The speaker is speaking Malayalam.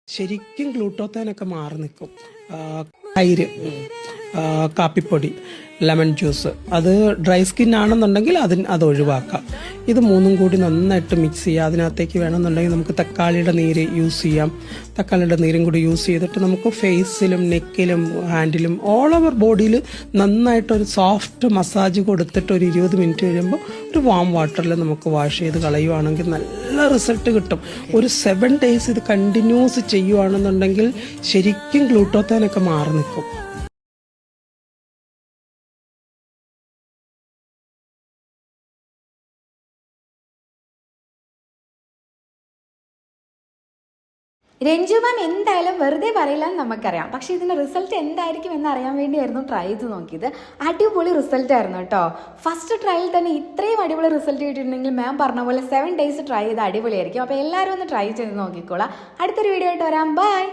ശരിക്കും ഗ്ലൂട്ടോത്തേനൊക്കെ മാറി നിൽക്കും. തൈര്, കാപ്പിപ്പൊടി, ലെമൺ ജ്യൂസ്, അത് ഡ്രൈ സ്കിൻ ആണെന്നുണ്ടെങ്കിൽ അത് ഒഴിവാക്കാം. ഇത് മൂന്നും കൂടി നന്നായിട്ട് മിക്സ് ചെയ്യുക. അതിനകത്തേക്ക് വേണമെന്നുണ്ടെങ്കിൽ നമുക്ക് തക്കാളിയുടെ നീര് യൂസ് ചെയ്യാം. തക്കാളിയുടെ നീരും കൂടി യൂസ് ചെയ്തിട്ട് നമുക്ക് ഫേസിലും നെക്കിലും ഹാൻഡിലും ഓൾ ഓവർ ബോഡിയിൽ നന്നായിട്ടൊരു സോഫ്റ്റ് മസാജ് കൊടുത്തിട്ട് ഒരു 20 മിനിറ്റ് കഴിയുമ്പോൾ ഒരു വാം വാട്ടറിൽ നമുക്ക് വാഷ് ചെയ്ത് കളയുവാണെങ്കിൽ നല്ല റിസൾട്ട് കിട്ടും. ഒരു 7 days ഇത് കണ്ടിന്യൂസ് ചെയ്യുവാണെന്നുണ്ടെങ്കിൽ ശരിക്കും ഗ്ലൂട്ടോത്തേനൊക്കെ മാറി നിൽക്കും. രഞ്ജു മാം എന്തായാലും വെറുതെ പറയില്ല എന്ന് നമുക്കറിയാം. പക്ഷേ ഇതിൻ്റെ റിസൾട്ട് എന്തായിരിക്കും എന്ന് അറിയാൻ വേണ്ടിയായിരുന്നു ട്രൈ ചെയ്ത് നോക്കിയത്. അടിപൊളി റിസൾട്ട് ആയിരുന്നു കേട്ടോ. ഫസ്റ്റ് ട്രയൽ തന്നെ ഇത്രയും അടിപൊളി റിസൾട്ട് കിട്ടിയിട്ടുണ്ടെങ്കിൽ മാം പറഞ്ഞ പോലെ 7 days ട്രൈ ചെയ്ത് അടിപൊളിയായിരിക്കും. അപ്പോൾ എല്ലാവരും ഒന്ന് ട്രൈ ചെയ്ത് നോക്കിക്കോളാം. അടുത്തൊരു വീഡിയോ ആയിട്ട് വരാം. ബൈ.